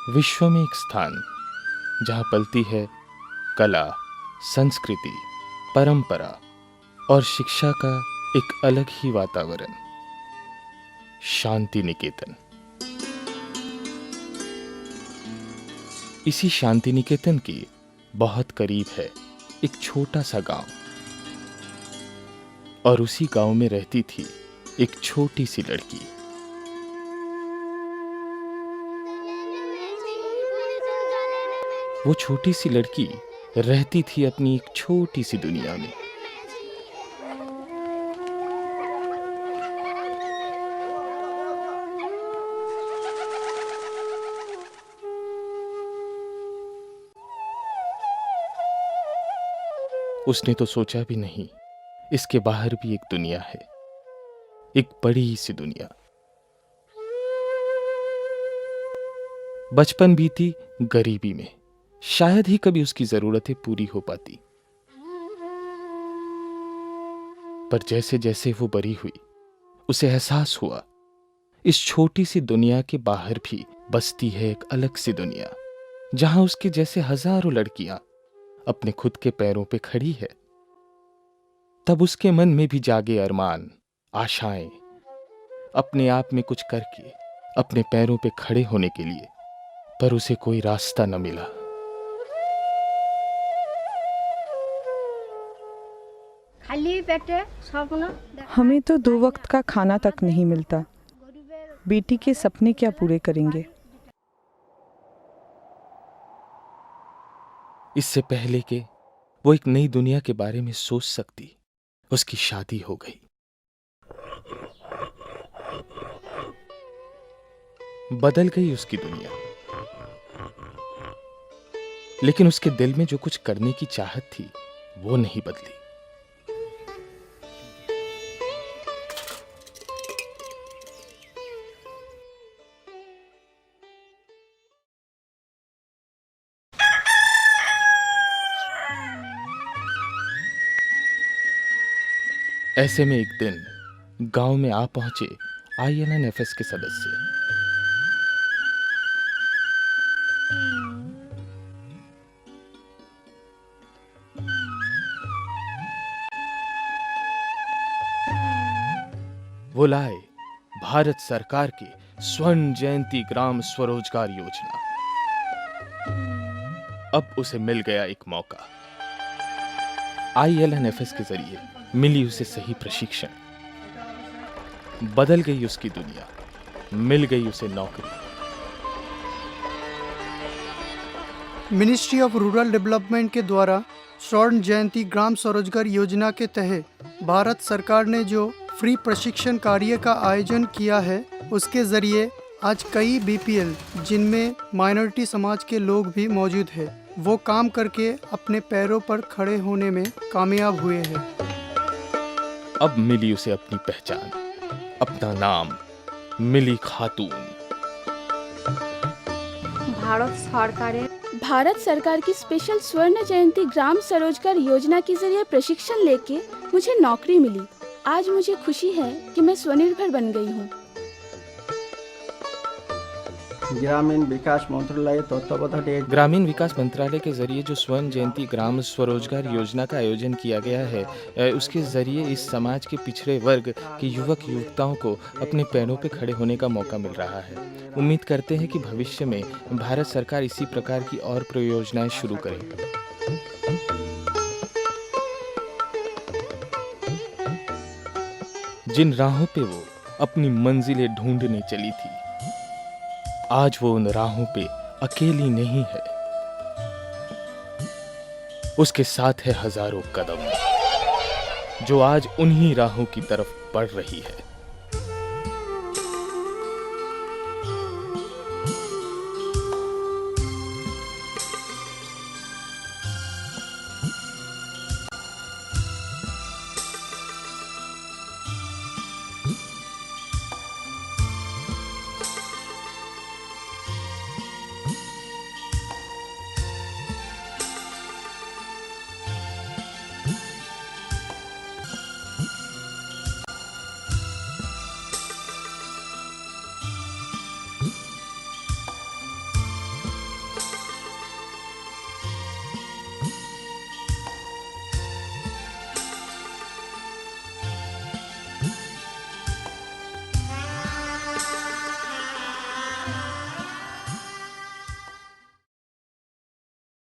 विश्व में एक स्थान जहां पलती है कला, संस्कृति, परंपरा और शिक्षा का एक अलग ही वातावरण। शांति निकेतन। इसी शांति निकेतन के बहुत करीब है एक छोटा सा गांव, और उसी गांव में रहती थी एक छोटी सी लड़की। वो छोटी सी लड़की रहती थी अपनी एक छोटी सी दुनिया में। उसने तो सोचा भी नहीं, इसके बाहर भी एक दुनिया है, एक बड़ी सी दुनिया। बचपन बीती गरीबी में, शायद ही कभी उसकी जरूरतें पूरी हो पाती। पर जैसे जैसे वो बड़ी हुई, उसे एहसास हुआ इस छोटी सी दुनिया के बाहर भी बसती है एक अलग सी दुनिया, जहां उसके जैसे हजारों लड़कियां अपने खुद के पैरों पे खड़ी है। तब उसके मन में भी जागे अरमान, आशाएं, अपने आप में कुछ करके अपने पैरों पे खड़े होने के लिए। पर उसे कोई रास्ता न मिला। हमें तो 2 वक्त का खाना तक नहीं मिलता। बेटी के सपने क्या पूरे करेंगे? इससे पहले कि वो एक नई दुनिया के बारे में सोच सकती, उसकी शादी हो गई। बदल गई उसकी दुनिया, लेकिन उसके दिल में जो कुछ करने की चाहत थी वो नहीं बदली। ऐसे में एक दिन गांव में आ पहुंचे INNFS के सदस्य। वो लाए भारत सरकार के स्वर्ण जयंती ग्राम स्वरोजगार योजना। अब उसे मिल गया एक मौका। INNFS के जरिए मिली उसे सही प्रशिक्षण, बदल गई उसकी दुनिया, मिल गई उसे नौकरी। मिनिस्ट्री ऑफ रूरल डेवलपमेंट के द्वारा स्वर्ण जयंती ग्राम स्वरोजगार योजना के तहत भारत सरकार ने जो फ्री प्रशिक्षण कार्य का आयोजन किया है, उसके जरिए आज कई BPL, जिनमें माइनॉरिटी समाज के लोग भी मौजूद हैं, वो काम करके अपने पैरों पर खड़े होने में कामयाब हुए हैं। अब मिली उसे अपनी पहचान, अपना नाम, मिली खातून। भारत सरकार की स्पेशल स्वर्ण जयंती ग्राम स्वरोजगार योजना के जरिए प्रशिक्षण लेके मुझे नौकरी मिली। आज मुझे खुशी है कि मैं स्वनिर्भर बन गई हूँ। ग्रामीण विकास मंत्रालय तत्वावधान ग्रामीण विकास मंत्रालय के जरिए जो स्वर्ण जयंती ग्राम स्वरोजगार योजना का आयोजन किया गया है, उसके जरिए इस समाज के पिछड़े वर्ग के युवक युवताओं को अपने पैरों पर खड़े होने का मौका मिल रहा है। उम्मीद करते हैं कि भविष्य में भारत सरकार इसी प्रकार की और परियोजनाएं शुरू करे। जिन राहों पे वो अपनी मंजिलें ढूंढने चली थी, आज वो उन राहों पे अकेली नहीं है। उसके साथ है हजारों कदम जो आज उन्हीं राहों की तरफ बढ़ रही है।